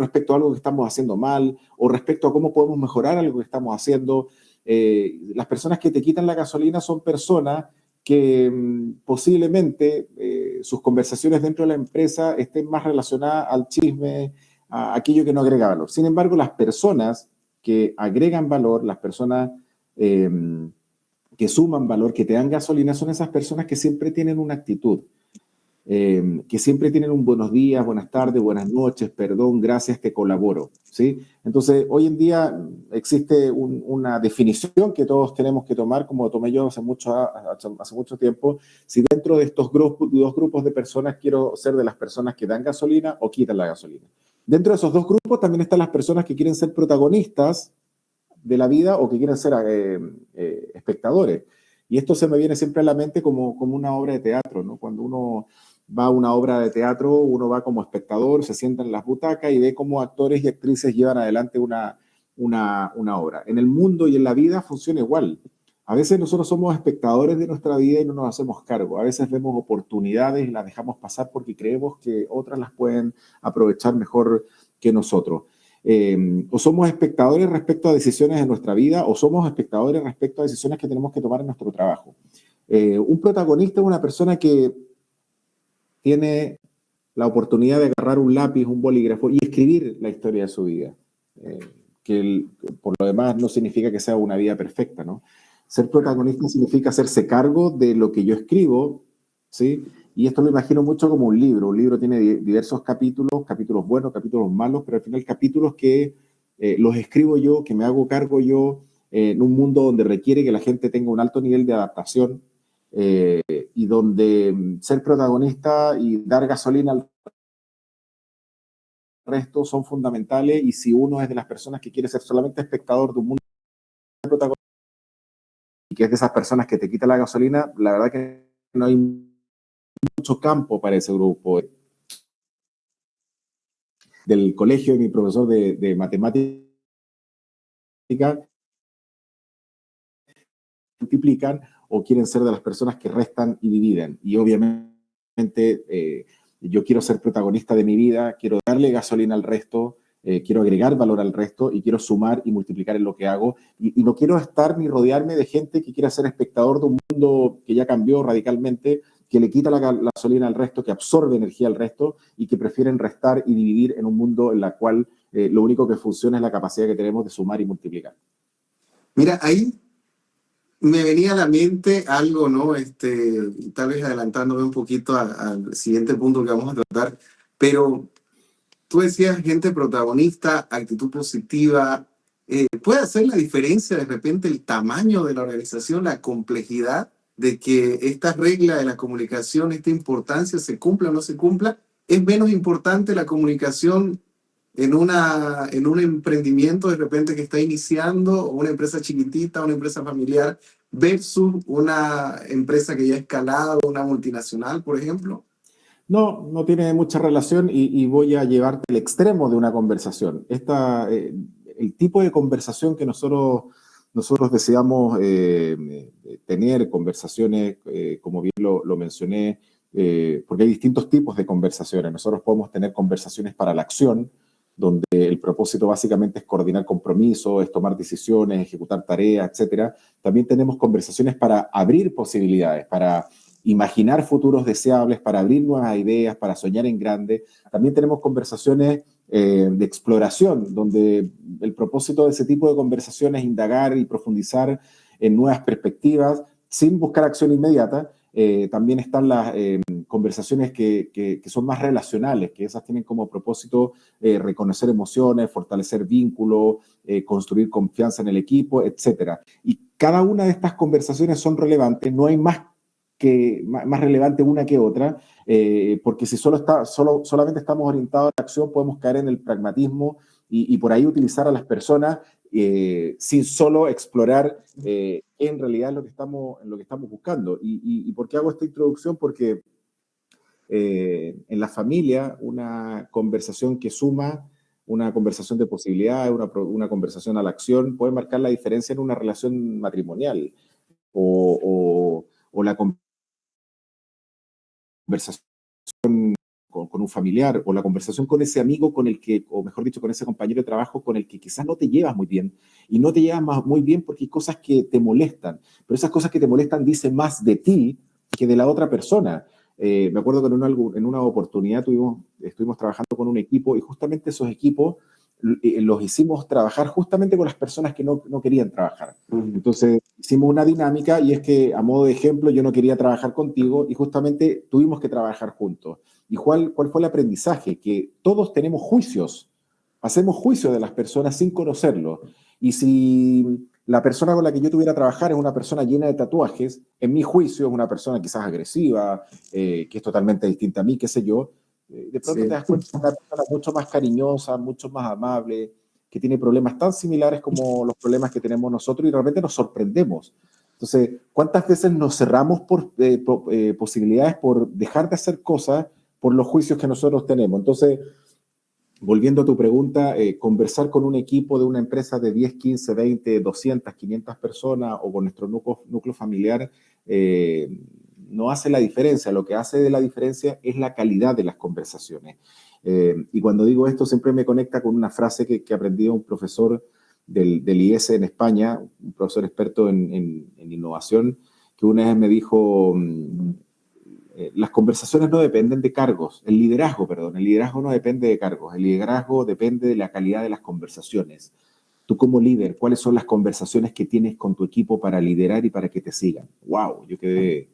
respecto a algo que estamos haciendo mal o respecto a cómo podemos mejorar algo que estamos haciendo. Las personas que te quitan la gasolina son personas que posiblemente sus conversaciones dentro de la empresa estén más relacionadas al chisme, a aquello que no agrega valor. Sin embargo, las personas que agregan valor, las personas que suman valor, que te dan gasolina, son esas personas que siempre tienen una actitud, que siempre tienen un buenos días, buenas tardes, buenas noches, perdón, gracias, te colaboro, ¿sí? Entonces, hoy en día existe una definición que todos tenemos que tomar, como tomé yo hace mucho tiempo, si dentro de estos dos grupos de personas quiero ser de las personas que dan gasolina o quitan la gasolina. Dentro de esos dos grupos también están las personas que quieren ser protagonistas de la vida o que quieren ser espectadores. Y esto se me viene siempre a la mente como una obra de teatro, ¿no? Cuando uno va a una obra de teatro, uno va como espectador, se sienta en las butacas y ve cómo actores y actrices llevan adelante una obra. En el mundo y en la vida funciona igual. A veces nosotros somos espectadores de nuestra vida y no nos hacemos cargo. A veces vemos oportunidades y las dejamos pasar porque creemos que otras las pueden aprovechar mejor que nosotros. O somos espectadores respecto a decisiones de nuestra vida o somos espectadores respecto a decisiones que tenemos que tomar en nuestro trabajo. Un protagonista es una persona que tiene la oportunidad de agarrar un lápiz, un bolígrafo y escribir la historia de su vida. Por lo demás no significa que sea una vida perfecta, ¿no? Ser protagonista significa hacerse cargo de lo que yo escribo, ¿sí? Y esto lo imagino mucho como un libro. Un libro tiene diversos capítulos, capítulos buenos, capítulos malos, pero al final capítulos que los escribo yo, que me hago cargo yo, en un mundo donde requiere que la gente tenga un alto nivel de adaptación, y donde ser protagonista y dar gasolina al resto son fundamentales. Y si uno es de las personas que quiere ser solamente espectador de un mundo protagonista y que es de esas personas que te quita la gasolina, la verdad que no hay mucho campo para ese grupo. Del colegio de mi profesor de matemática multiplican o quieren ser de las personas que restan y dividen. Y obviamente yo quiero ser protagonista de mi vida, quiero darle gasolina al resto, quiero agregar valor al resto y quiero sumar y multiplicar en lo que hago. Y no quiero estar ni rodearme de gente que quiera ser espectador de un mundo que ya cambió radicalmente, que le quita la gasolina al resto, que absorbe energía al resto y que prefieren restar y dividir en un mundo en el cual lo único que funciona es la capacidad que tenemos de sumar y multiplicar. Mira, ahí me venía a la mente algo, ¿no? Tal vez adelantándome un poquito al siguiente punto que vamos a tratar, pero tú decías gente protagonista, actitud positiva. ¿Puede hacer la diferencia de repente el tamaño de la organización, la complejidad de que esta regla de la comunicación, esta importancia se cumpla o no se cumpla? ¿Es menos importante la comunicación en un emprendimiento de repente que está iniciando, o una empresa chiquitita, una empresa familiar, versus una empresa que ya ha escalado, una multinacional, por ejemplo? No, no tiene mucha relación y voy a llevarte al extremo de una conversación. El tipo de conversación que nosotros deseamos tener, conversaciones, como bien lo mencioné, porque hay distintos tipos de conversaciones. Nosotros podemos tener conversaciones para la acción, donde el propósito básicamente es coordinar compromisos, es tomar decisiones, ejecutar tareas, etcétera. También tenemos conversaciones para abrir posibilidades, para imaginar futuros deseables, para abrir nuevas ideas, para soñar en grande. También tenemos conversaciones de exploración, donde el propósito de ese tipo de conversaciones es indagar y profundizar en nuevas perspectivas sin buscar acción inmediata. También están las conversaciones que son más relacionales, que esas tienen como propósito reconocer emociones, fortalecer vínculos, construir confianza en el equipo, etc. Y cada una de estas conversaciones son relevantes, no hay más relevante una que otra, porque si solamente estamos orientados a la acción, podemos caer en el pragmatismo y por ahí utilizar a las personas sin solo explorar en realidad en lo que estamos buscando. ¿Y por qué hago esta introducción? Porque en la familia una conversación que suma, una conversación de posibilidades, una conversación a la acción, puede marcar la diferencia en una relación matrimonial o la conversación con un familiar, o la conversación con ese amigo con el que, o mejor dicho, con ese compañero de trabajo con el que quizás no te llevas muy bien, y no te llevas muy bien porque hay cosas que te molestan, pero esas cosas que te molestan dicen más de ti que de la otra persona. Me acuerdo que en una oportunidad estuvimos trabajando con un equipo y justamente esos equipos los hicimos trabajar justamente con las personas que no querían trabajar. Entonces hicimos una dinámica y es que a modo de ejemplo yo no quería trabajar contigo y justamente tuvimos que trabajar juntos. ¿Y cuál fue el aprendizaje? Que todos tenemos juicios, hacemos juicios de las personas sin conocerlo. Y si la persona con la que yo tuviera que trabajar es una persona llena de tatuajes, en mi juicio es una persona quizás agresiva, que es totalmente distinta a mí, qué sé yo, de pronto te das cuenta de una persona mucho más cariñosa, mucho más amable, que tiene problemas tan similares como los problemas que tenemos nosotros y realmente nos sorprendemos. Entonces, ¿cuántas veces nos cerramos por posibilidades por dejar de hacer cosas por los juicios que nosotros tenemos? Entonces, volviendo a tu pregunta, conversar con un equipo de una empresa de 10, 15, 20, 200, 500 personas o con nuestro núcleo familiar no hace la diferencia. Lo que hace de la diferencia es la calidad de las conversaciones. Y cuando digo esto, siempre me conecta con una frase que aprendí de un profesor del IES en España, un profesor experto en innovación, que una vez me dijo, las conversaciones no dependen de cargos, el liderazgo no depende de cargos, el liderazgo depende de la calidad de las conversaciones. Tú como líder, ¿cuáles son las conversaciones que tienes con tu equipo para liderar y para que te sigan? ¡Wow! Yo quedé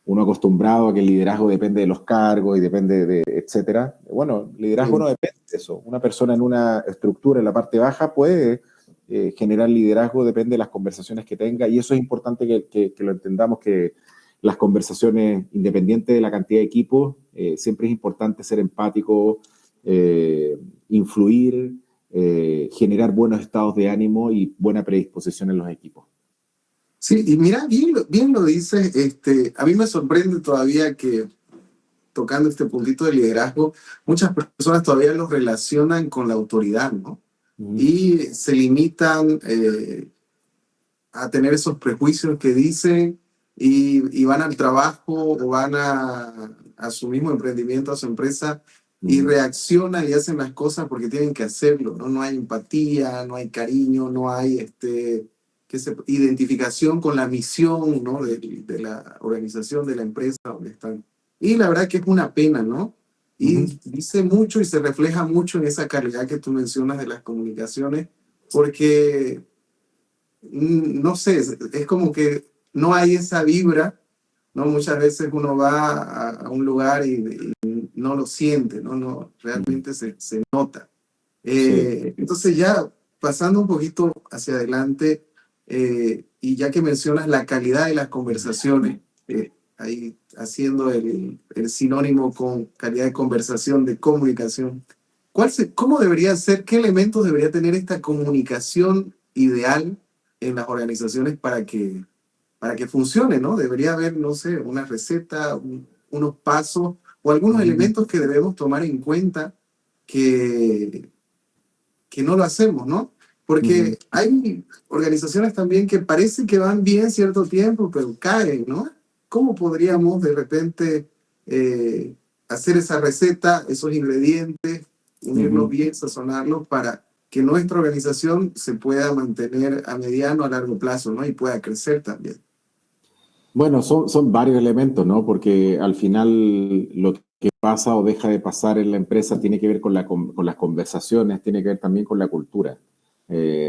uno acostumbrado a que el liderazgo depende de los cargos y depende de etcétera. Bueno, liderazgo no depende de eso. Una persona en una estructura en la parte baja puede generar liderazgo, depende de las conversaciones que tenga, y eso es importante que lo entendamos, que las conversaciones, independiente de la cantidad de equipos, siempre es importante ser empático, influir, generar buenos estados de ánimo y buena predisposición en los equipos. Sí, y mira, bien lo dices, a mí me sorprende todavía que, tocando este puntito de liderazgo, muchas personas todavía lo relacionan con la autoridad, ¿no? Y se limitan a tener esos prejuicios que dicen y van al trabajo o van a su mismo emprendimiento, a su empresa, y reaccionan y hacen las cosas porque tienen que hacerlo, ¿no? No hay empatía, no hay cariño, no hay identificación con la misión, ¿no? de la organización, de la empresa donde están. Y la verdad que es una pena, ¿no? Y dice mucho y se refleja mucho en esa calidad que tú mencionas de las comunicaciones, porque, no sé, es como que no hay esa vibra, ¿no? Muchas veces uno va a un lugar y no lo siente, ¿no? Realmente se nota. Sí. Entonces ya pasando un poquito hacia adelante, y ya que mencionas la calidad de las conversaciones, ahí haciendo el sinónimo con calidad de conversación, de comunicación, ¿cómo debería ser, qué elementos debería tener esta comunicación ideal en las organizaciones para que funcione, ¿no? Debería haber, no sé, una receta, unos pasos o algunos elementos que debemos tomar en cuenta que no lo hacemos, ¿no? Porque hay organizaciones también que parece que van bien cierto tiempo, pero caen, ¿no? ¿Cómo podríamos de repente hacer esa receta, esos ingredientes, unirlos bien, sazonarlos para que nuestra organización se pueda mantener a mediano, a largo plazo, ¿no? Y pueda crecer también? Bueno, son varios elementos, ¿no? Porque al final lo que pasa o deja de pasar en la empresa tiene que ver con las conversaciones, tiene que ver también con la cultura.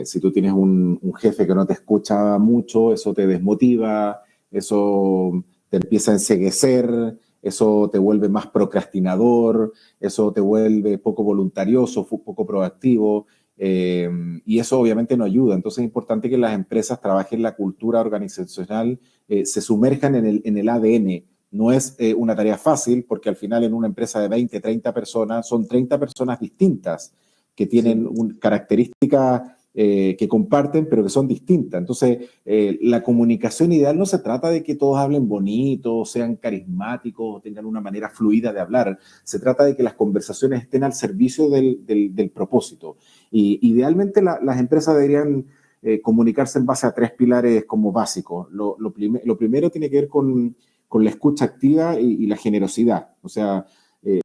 Si tú tienes un jefe que no te escucha mucho, eso te desmotiva, eso te empieza a enceguecer, eso te vuelve más procrastinador, eso te vuelve poco voluntarioso, poco proactivo. Y eso obviamente no ayuda. Entonces es importante que las empresas trabajen la cultura organizacional, se sumerjan en el ADN. No es una tarea fácil porque al final en una empresa de 20, 30 personas son 30 personas distintas que tienen características que comparten pero que son distintas. Entonces la comunicación ideal no se trata de que todos hablen bonito, sean carismáticos, tengan una manera fluida de hablar. Se trata de que las conversaciones estén al servicio del propósito. Y idealmente las empresas deberían comunicarse en base a 3 pilares como básicos. Lo primero tiene que ver con la escucha activa y la generosidad. O sea,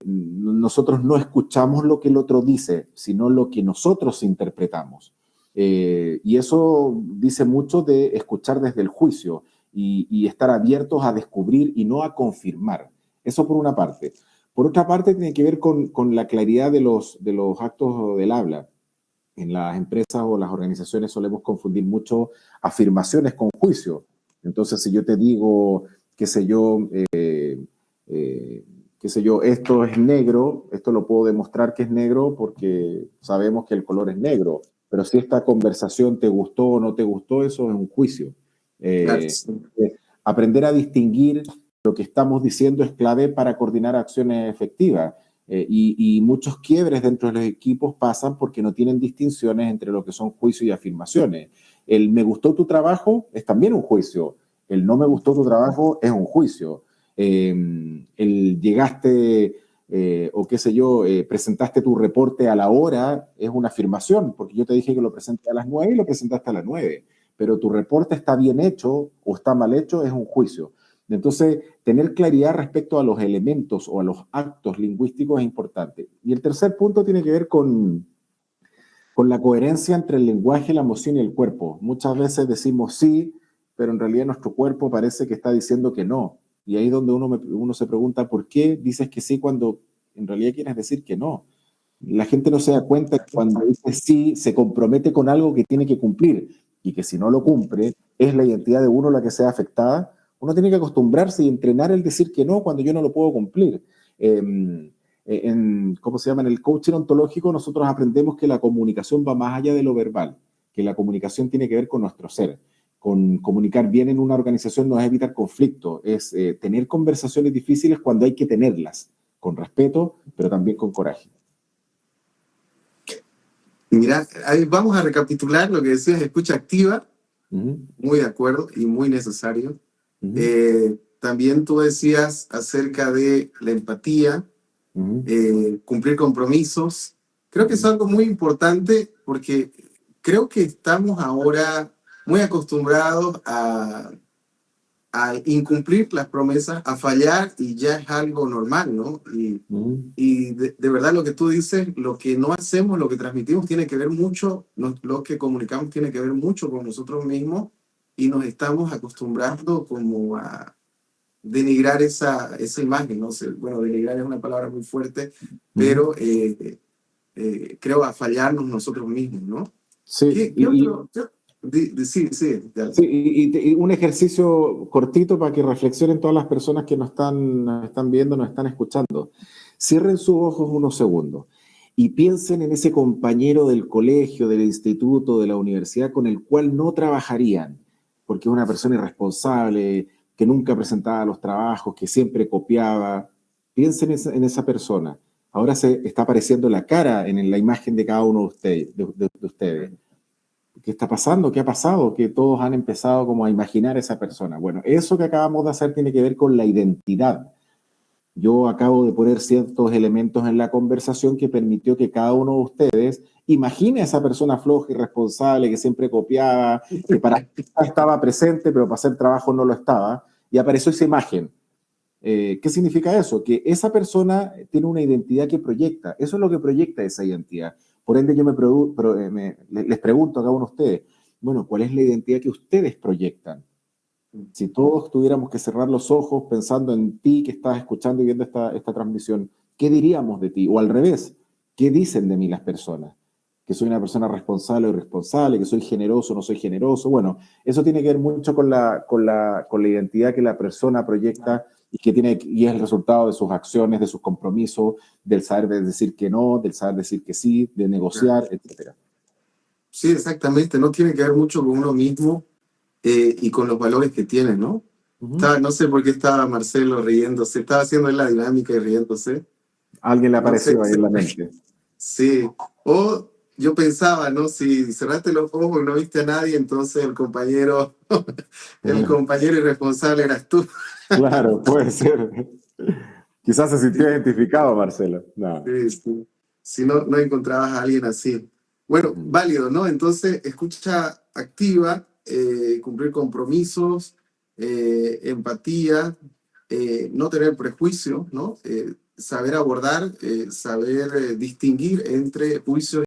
nosotros no escuchamos lo que el otro dice, sino lo que nosotros interpretamos. Y eso dice mucho de escuchar desde el juicio y estar abiertos a descubrir y no a confirmar. Eso por una parte. Por otra parte, tiene que ver con la claridad de los actos del habla. En las empresas o las organizaciones solemos confundir mucho afirmaciones con juicio. Entonces, si yo te digo, qué sé yo, esto es negro, esto lo puedo demostrar que es negro porque sabemos que el color es negro, pero si esta conversación te gustó o no te gustó, eso es un juicio. Claro, Eh, sí. Aprender a distinguir lo que estamos diciendo es clave para coordinar acciones efectivas. Y muchos quiebres dentro de los equipos pasan porque no tienen distinciones entre lo que son juicios y afirmaciones. El me gustó tu trabajo es también un juicio. El no me gustó tu trabajo es un juicio. El llegaste o qué sé yo, presentaste tu reporte a la hora es una afirmación, porque yo te dije que lo presenté a las 9 y lo presentaste a las 9, pero tu reporte está bien hecho o está mal hecho es un juicio. Entonces, tener claridad respecto a los elementos o a los actos lingüísticos es importante. Y el tercer punto tiene que ver con la coherencia entre el lenguaje, la emoción y el cuerpo. Muchas veces decimos sí, pero en realidad nuestro cuerpo parece que está diciendo que no. Y ahí es donde uno se pregunta, ¿por qué dices que sí cuando en realidad quieres decir que no? La gente no se da cuenta que cuando dice sí, se compromete con algo que tiene que cumplir y que si no lo cumple, es la identidad de uno la que sea afectada. Uno tiene que acostumbrarse y entrenar el decir que no cuando yo no lo puedo cumplir. ¿Cómo se llama? En el coaching ontológico nosotros aprendemos que la comunicación va más allá de lo verbal, que la comunicación tiene que ver con nuestro ser. Con comunicar bien en una organización no es evitar conflictos, es tener conversaciones difíciles cuando hay que tenerlas, con respeto, pero también con coraje. Mira, ahí vamos a recapitular lo que decías, escucha activa, Uh-huh. muy de acuerdo y muy necesario. Uh-huh. También tú decías acerca de la empatía, Uh-huh. cumplir compromisos. Creo que es algo muy importante porque creo que estamos ahora muy acostumbrados a incumplir las promesas, a fallar y ya es algo normal, ¿no? Uh-huh. Y de verdad lo que tú dices, lo que no hacemos, lo que transmitimos tiene que ver mucho, lo que comunicamos tiene que ver mucho con nosotros mismos y nos estamos acostumbrando como a denigrar esa imagen, ¿no? Bueno, denigrar es una palabra muy fuerte, pero creo a fallarnos nosotros mismos, ¿no? Sí, ¿Qué otro? Sí, sí, ya. sí, y un ejercicio cortito para que reflexionen todas las personas que nos están viendo, nos están escuchando. Cierren sus ojos unos segundos y piensen en ese compañero del colegio, del instituto, de la universidad con el cual no trabajarían, porque es una persona irresponsable, que nunca presentaba los trabajos, que siempre copiaba. Piensen en esa persona. Ahora se está apareciendo la cara en la imagen de cada uno de ustedes. ¿Qué está pasando? ¿Qué ha pasado? Que todos han empezado como a imaginar a esa persona. Bueno, eso que acabamos de hacer tiene que ver con la identidad. Yo acabo de poner ciertos elementos en la conversación que permitió que cada uno de ustedes imagine a esa persona floja, irresponsable, que siempre copiaba, que para estaba presente, pero para hacer trabajo no lo estaba, y apareció esa imagen. ¿Qué significa eso? Que esa persona tiene una identidad que proyecta. Eso es lo que proyecta esa identidad. Por ende, yo les pregunto a cada uno de ustedes, bueno, ¿cuál es la identidad que ustedes proyectan? Si todos tuviéramos que cerrar los ojos pensando en ti que estás escuchando y viendo esta transmisión, ¿qué diríamos de ti? O al revés, ¿qué dicen de mí las personas? Que soy una persona responsable o irresponsable, que soy generoso o no soy generoso. Bueno, eso tiene que ver mucho con la identidad que la persona proyecta y es el resultado de sus acciones, de sus compromisos, del saber decir que no, del saber decir que sí, de negociar, etc. Sí, exactamente, no tiene que ver mucho con uno mismo y con los valores que tiene, ¿no? Uh-huh. No sé por qué estaba Marcelo riéndose, estaba haciendo la dinámica y riéndose. Alguien le No sé, apareció ahí en la mente. sí. O yo pensaba, ¿no? Si cerraste los ojos y no viste a nadie, entonces el compañero irresponsable eras tú. Claro, puede ser. Quizás se sintió identificado, Marcelo. No. Sí, sí. Si no, no encontrabas a alguien así. Bueno, Uh-huh. válido, ¿no? Entonces, escucha activa, cumplir compromisos, empatía, no tener prejuicios, ¿no? saber abordar, saber distinguir entre juicios